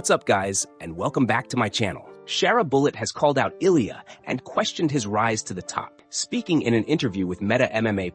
What's up, guys, and welcome back to my channel. Shara Bullet has called out Ilia and questioned his rise to the top. Speaking in an interview with Meta MMA+,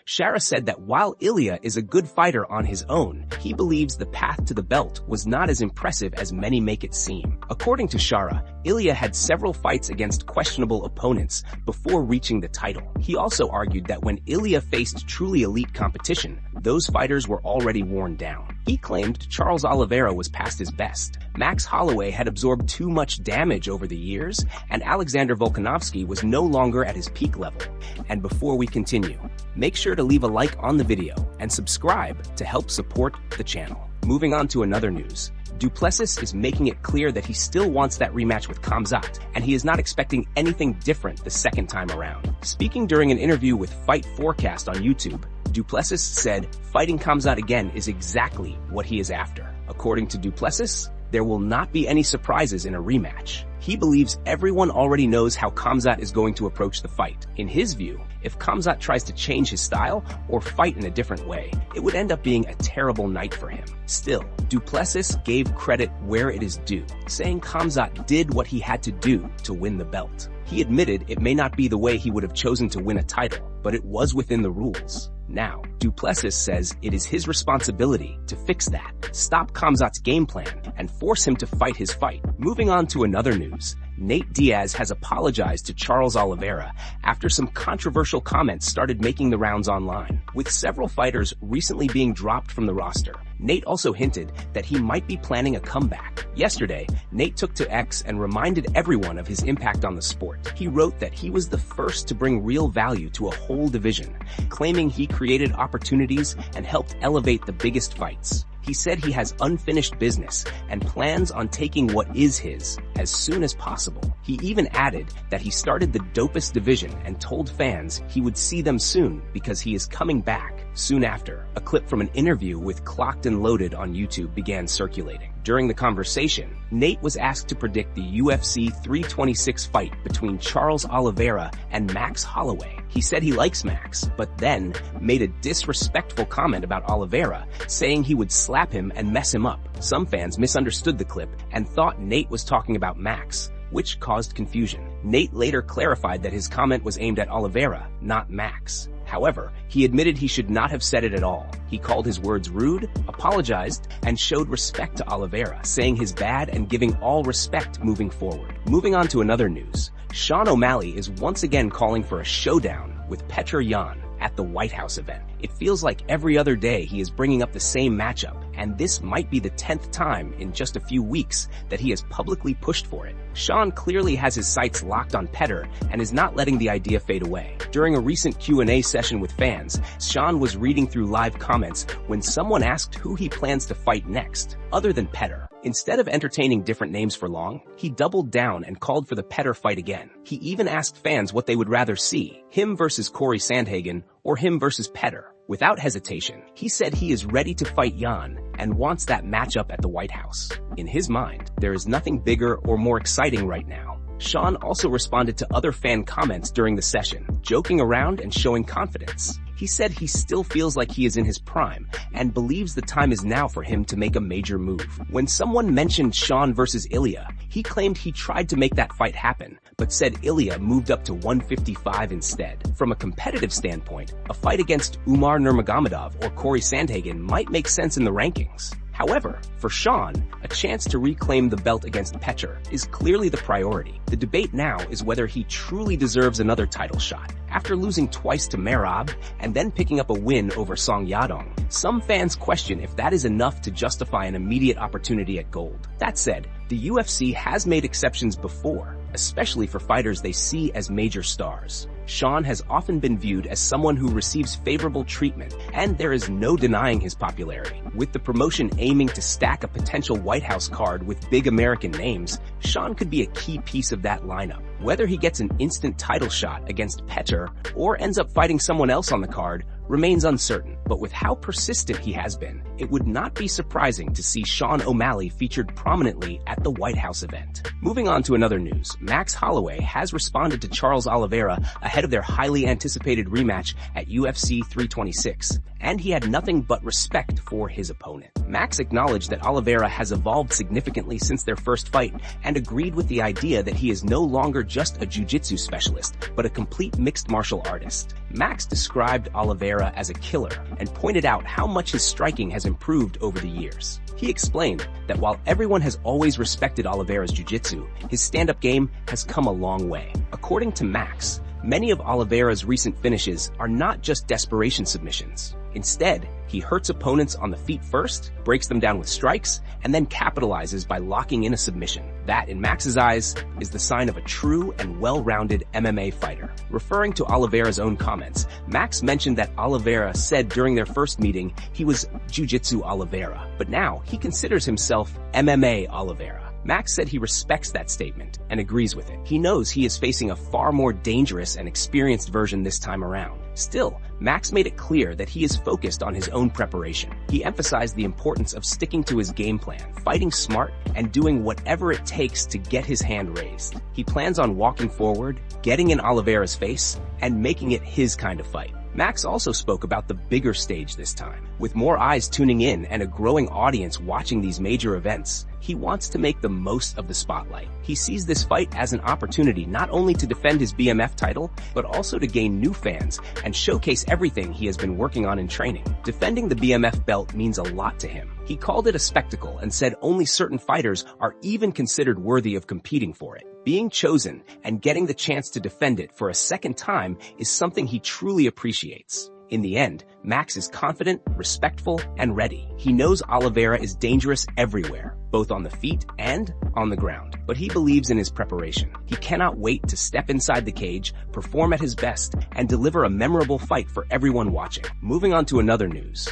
Shara said that while Ilia is a good fighter on his own, he believes the path to the belt was not as impressive as many make it seem. According to Shara, Ilia had several fights against questionable opponents before reaching the title. He also argued that when Ilia faced truly elite competition, those fighters were already worn down. He claimed Charles Oliveira was past his best. Max Holloway had absorbed too much damage over the years, and Alexander Volkanovski was no longer at his peak level. And before we continue, make sure to leave a like on the video and subscribe to help support the channel. Moving on to another news. Plessis is making it clear that he still wants that rematch with Khamzat, and he is not expecting anything different the second time around. Speaking during an interview with Fight Forecast on YouTube, Plessis said, "Fighting Khamzat again is exactly what he is after." According to Plessis, there will not be any surprises in a rematch. He believes everyone already knows how Khamzat is going to approach the fight. In his view, if Khamzat tries to change his style or fight in a different way, it would end up being a terrible night for him. Still, Plessis gave credit where it is due, saying Khamzat did what he had to do to win the belt. He admitted it may not be the way he would have chosen to win a title, but it was within the rules. Now, Plessis says it is his responsibility to fix that, stop Khamzat's game plan, and force him to fight his fight. Moving on to another news. Nate Diaz has apologized to Charles Oliveira after some controversial comments started making the rounds online. With several fighters recently being dropped from the roster, Nate also hinted that he might be planning a comeback. Yesterday, Nate took to X and reminded everyone of his impact on the sport. He wrote that he was the first to bring real value to a whole division, claiming he created opportunities and helped elevate the biggest fights. He said he has unfinished business and plans on taking what is his as soon as possible. He even added that he started the dopest division and told fans he would see them soon because he is coming back soon after. A clip from an interview with Clocked and Loaded on YouTube began circulating. During the conversation, Nate was asked to predict the UFC 326 fight between Charles Oliveira and Max Holloway. He said he likes Max, but then made a disrespectful comment about Oliveira, saying he would slap him and mess him up. Some fans misunderstood the clip and thought Nate was talking about Max, which caused confusion. Nate later clarified that his comment was aimed at Oliveira, not Max. However, he admitted he should not have said it at all. He called his words rude, apologized, and showed respect to Oliveira, saying his bad and giving all respect moving forward. Moving on to another news. Sean O'Malley is once again calling for a showdown with Petr Yan at the White House event. It feels like every other day he is bringing up the same matchup, and this might be the 10th time in just a few weeks that he has publicly pushed for it. Sean clearly has his sights locked on Petr and is not letting the idea fade away. During a recent Q&A session with fans, Sean was reading through live comments when someone asked who he plans to fight next, other than Petr. Instead of entertaining different names for long, he doubled down and called for the Petr fight again. He even asked fans what they would rather see, him versus Corey Sandhagen or him versus Petr. Without hesitation, he said he is ready to fight Yan and wants that matchup at the White House. In his mind, there is nothing bigger or more exciting right now. Sean also responded to other fan comments during the session, joking around and showing confidence. He said he still feels like he is in his prime and believes the time is now for him to make a major move. When someone mentioned Sean versus Ilia, he claimed he tried to make that fight happen, but said Ilia moved up to 155 instead. From a competitive standpoint, a fight against Umar Nurmagomedov or Corey Sandhagen might make sense in the rankings. However, for Sean, a chance to reclaim the belt against Petr is clearly the priority. The debate now is whether he truly deserves another title shot. After losing twice to Merab and then picking up a win over Song Yadong, some fans question if that is enough to justify an immediate opportunity at gold. That said, the UFC has made exceptions before, especially for fighters they see as major stars. Sean has often been viewed as someone who receives favorable treatment, and there is no denying his popularity. With the promotion aiming to stack a potential White House card with big American names, Sean could be a key piece of that lineup. Whether he gets an instant title shot against Petr or ends up fighting someone else on the card remains uncertain, but with how persistent he has been, it would not be surprising to see Sean O'Malley featured prominently at the White House event. Moving on to another news, Max Holloway has responded to Charles Oliveira ahead ahead of their highly anticipated rematch at UFC 326, and he had nothing but respect for his opponent. Max acknowledged that Oliveira has evolved significantly since their first fight and agreed with the idea that he is no longer just a jiu-jitsu specialist, but a complete mixed martial artist. Max described Oliveira as a killer and pointed out how much his striking has improved over the years. He explained that while everyone has always respected Oliveira's jiu-jitsu, his stand-up game has come a long way. According to Max, many of Oliveira's recent finishes are not just desperation submissions. Instead, he hurts opponents on the feet first, breaks them down with strikes, and then capitalizes by locking in a submission. That, in Max's eyes, is the sign of a true and well-rounded MMA fighter. Referring to Oliveira's own comments, Max mentioned that Oliveira said during their first meeting he was Jiu-Jitsu Oliveira, but now he considers himself MMA Oliveira. Max said he respects that statement and agrees with it. He knows he is facing a far more dangerous and experienced version this time around. Still, Max made it clear that he is focused on his own preparation. He emphasized the importance of sticking to his game plan, fighting smart, and doing whatever it takes to get his hand raised. He plans on walking forward, getting in Oliveira's face, and making it his kind of fight. Max also spoke about the bigger stage this time. With more eyes tuning in and a growing audience watching these major events, he wants to make the most of the spotlight. He sees this fight as an opportunity not only to defend his BMF title, but also to gain new fans and showcase everything he has been working on in training. Defending the BMF belt means a lot to him. He called it a spectacle and said only certain fighters are even considered worthy of competing for it. Being chosen and getting the chance to defend it for a second time is something he truly appreciates. In the end, Max is confident, respectful, and ready. He knows Oliveira is dangerous everywhere, both on the feet and on the ground. But he believes in his preparation. He cannot wait to step inside the cage, perform at his best, and deliver a memorable fight for everyone watching. Moving on to another news.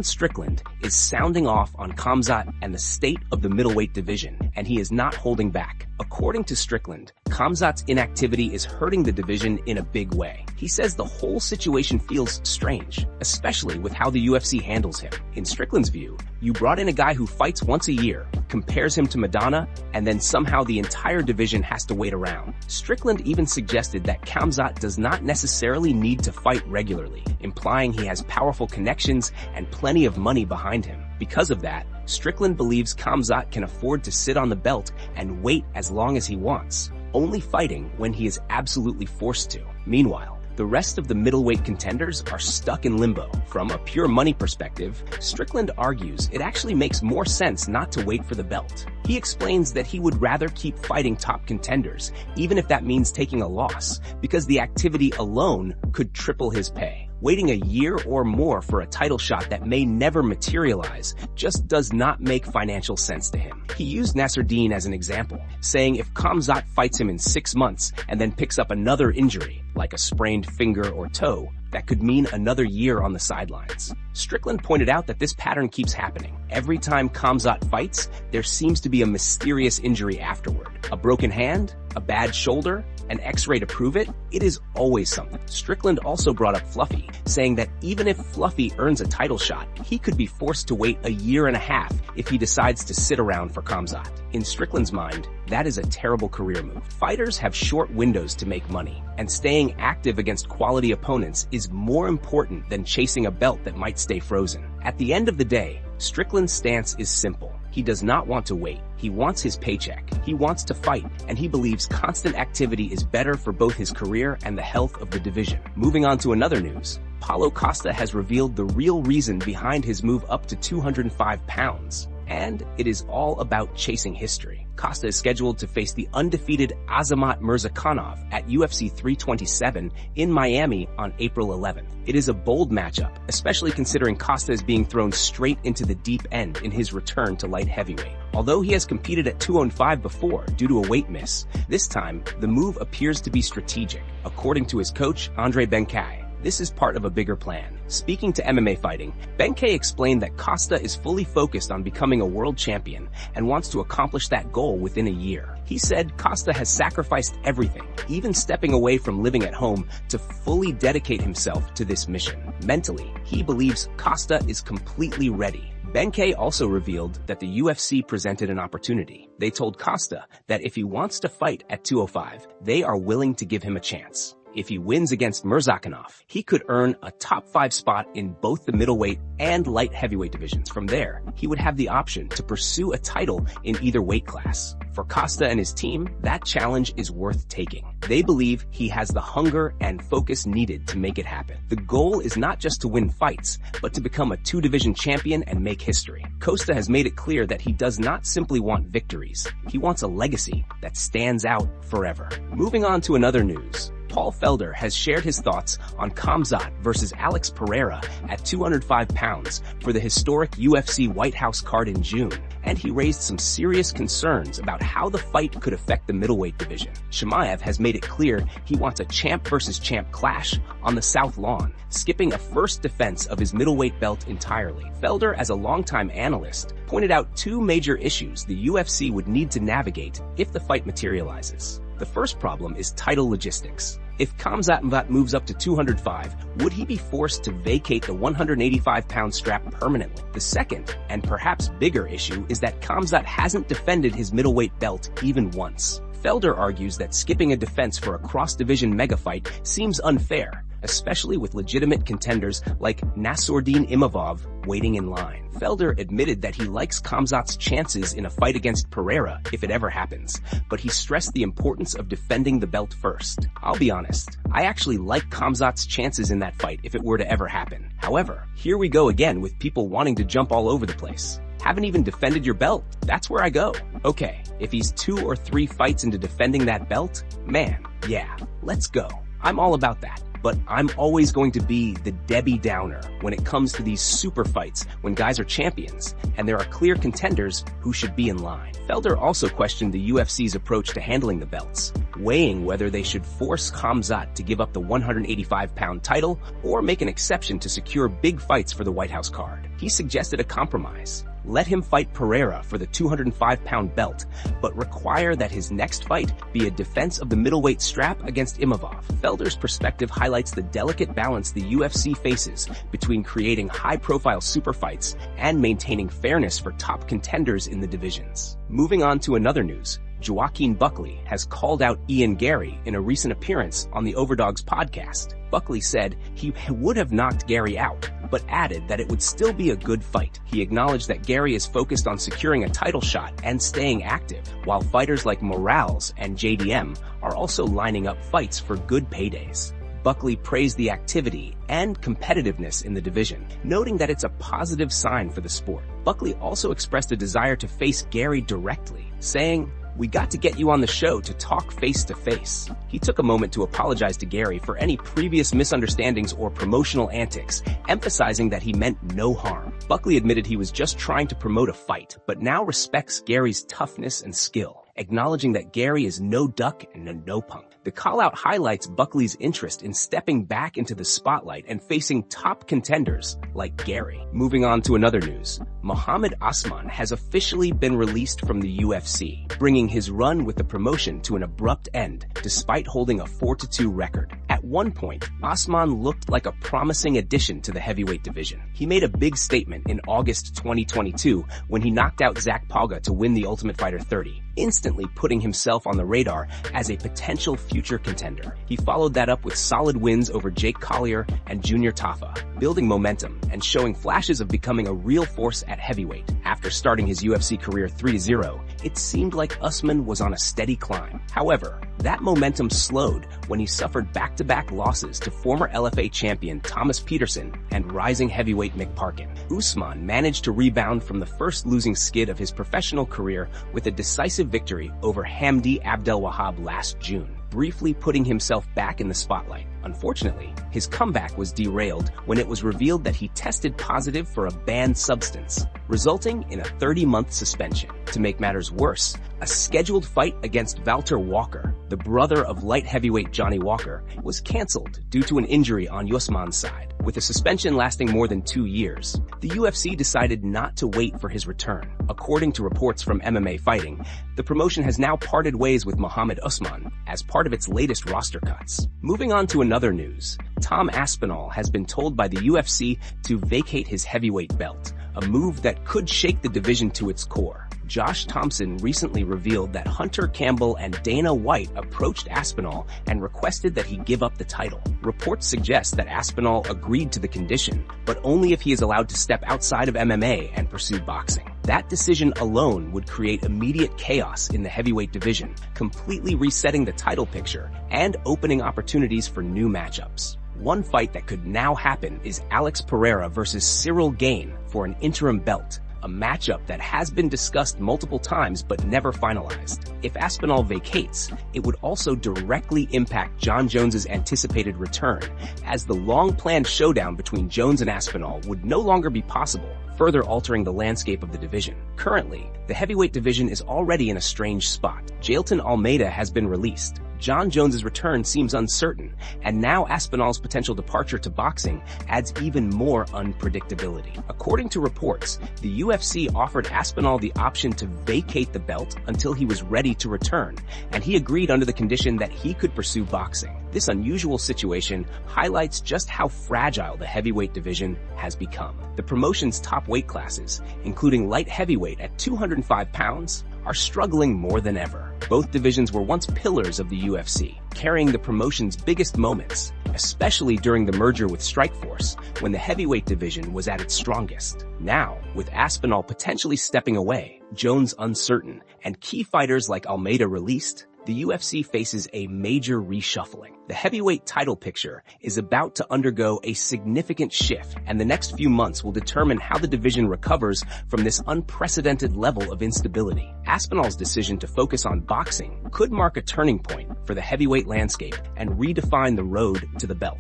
Strickland is sounding off on Khamzat and the state of the middleweight division, and he is not holding back. According to Strickland, Khamzat's inactivity is hurting the division in a big way. He says the whole situation feels strange, especially with how the UFC handles him. In Strickland's view, you brought in a guy who fights once a year, compares him to Madonna, and then somehow the entire division has to wait around. Strickland even suggested that Khamzat does not necessarily need to fight regularly, implying he has powerful connections and plenty of money behind him. Because of that, Strickland believes Khamzat can afford to sit on the belt and wait as long as he wants, only fighting when he is absolutely forced to. Meanwhile, the rest of the middleweight contenders are stuck in limbo. From a pure money perspective, Strickland argues it actually makes more sense not to wait for the belt. He explains that he would rather keep fighting top contenders, even if that means taking a loss, because the activity alone could triple his pay. Waiting a year or more for a title shot that may never materialize just does not make financial sense to him. He used Nasruddin as an example, saying if Khamzat fights him in 6 months and then picks up another injury, like a sprained finger or toe, that could mean another year on the sidelines. Strickland pointed out that this pattern keeps happening. Every time Khamzat fights, there seems to be a mysterious injury afterward. A broken hand, a bad shoulder, an X-ray to prove it, it is always something. Strickland also brought up Fluffy, saying that even if Fluffy earns a title shot, he could be forced to wait a year and a half if he decides to sit around for Khamzat. In Strickland's mind, that is a terrible career move. Fighters have short windows to make money, and staying active against quality opponents is more important than chasing a belt that might stay frozen. At the end of the day, Strickland's stance is simple. He does not want to wait. He wants his paycheck. He wants to fight, and he believes constant activity is better for both his career and the health of the division. Moving on to another news. Paulo Costa has revealed the real reason behind his move up to 205 pounds. And it is all about chasing history. Costa is scheduled to face the undefeated Azamat Murzakanov at UFC 327 in Miami on April 11th. It is a bold matchup, especially considering Costa is being thrown straight into the deep end in his return to light heavyweight. Although he has competed at 205 before due to a weight miss, this time the move appears to be strategic, according to his coach, Andre Benkei. This is part of a bigger plan. Speaking to MMA Fighting, Benkei explained that Costa is fully focused on becoming a world champion and wants to accomplish that goal within a year. He said Costa has sacrificed everything, even stepping away from living at home to fully dedicate himself to this mission. Mentally, he believes Costa is completely ready. Benkei also revealed that the UFC presented an opportunity. They told Costa that if he wants to fight at 205, they are willing to give him a chance. If he wins against Murzakanov, he could earn a top 5 spot in both the middleweight and light heavyweight divisions. From there, he would have the option to pursue a title in either weight class. For Costa and his team, that challenge is worth taking. They believe he has the hunger and focus needed to make it happen. The goal is not just to win fights, but to become a 2-division champion and make history. Costa has made it clear that he does not simply want victories. He wants a legacy that stands out forever. Moving on to another news. Paul Felder has shared his thoughts on Khamzat versus Alex Pereira at 205 pounds for the historic UFC White House card in June, and he raised some serious concerns about how the fight could affect the middleweight division. Chimaev has made it clear he wants a champ versus champ clash on the South Lawn, skipping a first defense of his middleweight belt entirely. Felder, as a longtime analyst, pointed out 2 major issues the UFC would need to navigate if the fight materializes. The first problem is title logistics. If Khamzat moves up to 205, would he be forced to vacate the 185-pound strap permanently? The second, and perhaps bigger issue, is that Khamzat hasn't defended his middleweight belt even once. Felder argues that skipping a defense for a cross-division megafight seems unfair, especially with legitimate contenders like Nassourdine Imavov waiting in line. Felder admitted that he likes Khamzat's chances in a fight against Pereira if it ever happens, but he stressed the importance of defending the belt first. I'll be honest, I actually like Khamzat's chances in that fight if it were to ever happen. However, here we go again with people wanting to jump all over the place. Haven't even defended your belt? That's where I go. Okay, if he's 2 or 3 fights into defending that belt, man, yeah, let's go. I'm all about that. But I'm always going to be the Debbie Downer when it comes to these super fights when guys are champions and there are clear contenders who should be in line. Felder also questioned the UFC's approach to handling the belts, weighing whether they should force Khamzat to give up the 185-pound title or make an exception to secure big fights for the White House card. He suggested a compromise. Let him fight Pereira for the 205-pound belt, but require that his next fight be a defense of the middleweight strap against Imavov. Felder's perspective highlights the delicate balance the UFC faces between creating high-profile super fights and maintaining fairness for top contenders in the divisions. Moving on to another news. Joaquin Buckley has called out Garry in a recent appearance on the Overdogs podcast. Buckley said he would have knocked Garry out, but added that it would still be a good fight. He acknowledged that Garry is focused on securing a title shot and staying active, while fighters like Morales and JDM are also lining up fights for good paydays. Buckley praised the activity and competitiveness in the division, noting that it's a positive sign for the sport. Buckley also expressed a desire to face Garry directly, saying, "We got to get you on the show to talk face-to-face." He took a moment to apologize to Garry for any previous misunderstandings or promotional antics, emphasizing that he meant no harm. Buckley admitted he was just trying to promote a fight, but now respects Garry's toughness and skill, acknowledging that Garry is no duck and a no punk. The call-out highlights Buckley's interest in stepping back into the spotlight and facing top contenders like Garry. Moving on to another news. Mohammed Usman has officially been released from the UFC, bringing his run with the promotion to an abrupt end, despite holding a 4-2 record. At one point, Usman looked like a promising addition to the heavyweight division. He made a big statement in August 2022 when he knocked out Zach Pauga to win the Ultimate Fighter 30, instantly putting himself on the radar as a potential future contender. He followed that up with solid wins over Jake Collier and Junior Tafa, building momentum and showing flashes of becoming a real force at heavyweight. After starting his UFC career 3-0, it seemed like Usman was on a steady climb. However, that momentum slowed when he suffered back-to-back losses to former LFA champion Thomas Peterson and rising heavyweight Mick Parkin. Usman managed to rebound from the first losing skid of his professional career with a decisive victory over Hamdi Abdelwahab last June, briefly putting himself back in the spotlight. Unfortunately, his comeback was derailed when it was revealed that he tested positive for a banned substance, resulting in a 30-month suspension. To make matters worse, a scheduled fight against Valter Walker, the brother of light heavyweight Johnny Walker, was canceled due to an injury on Usman's side. With a suspension lasting more than 2 years, the UFC decided not to wait for his return. According to reports from MMA Fighting, the promotion has now parted ways with Mohammed Usman as part of its latest roster cuts. Moving on to another news, Tom Aspinall has been told by the UFC to vacate his heavyweight belt, a move that could shake the division to its core. Josh Thompson recently revealed that Hunter Campbell and Dana White approached Aspinall and requested that he give up the title. Reports suggest that Aspinall agreed to the condition, but only if he is allowed to step outside of MMA and pursue boxing. That decision alone would create immediate chaos in the heavyweight division, completely resetting the title picture and opening opportunities for new matchups. One fight that could now happen is Alex Pereira versus Cyril Gane for an interim belt, a matchup that has been discussed multiple times but never finalized. If Aspinall vacates, it would also directly impact Jon Jones's anticipated return, as the long-planned showdown between Jones and Aspinall would no longer be possible, further altering the landscape of the division. Currently, the heavyweight division is already in a strange spot. Jailton Almeida has been released. Jon Jones's return seems uncertain, and now Aspinall's potential departure to boxing adds even more unpredictability. According to reports, the UFC offered Aspinall the option to vacate the belt until he was ready to return, and he agreed under the condition that he could pursue boxing. This unusual situation highlights just how fragile the heavyweight division has become. The promotion's top weight classes, including light heavyweight at 205 pounds, are struggling more than ever. Both divisions were once pillars of the UFC, carrying the promotion's biggest moments, especially during the merger with Strikeforce, when the heavyweight division was at its strongest. Now, with Aspinall potentially stepping away, Jones uncertain, and key fighters like Almeida released, the UFC faces a major reshuffling. The heavyweight title picture is about to undergo a significant shift, and the next few months will determine how the division recovers from this unprecedented level of instability. Aspinall's decision to focus on boxing could mark a turning point for the heavyweight landscape and redefine the road to the belt.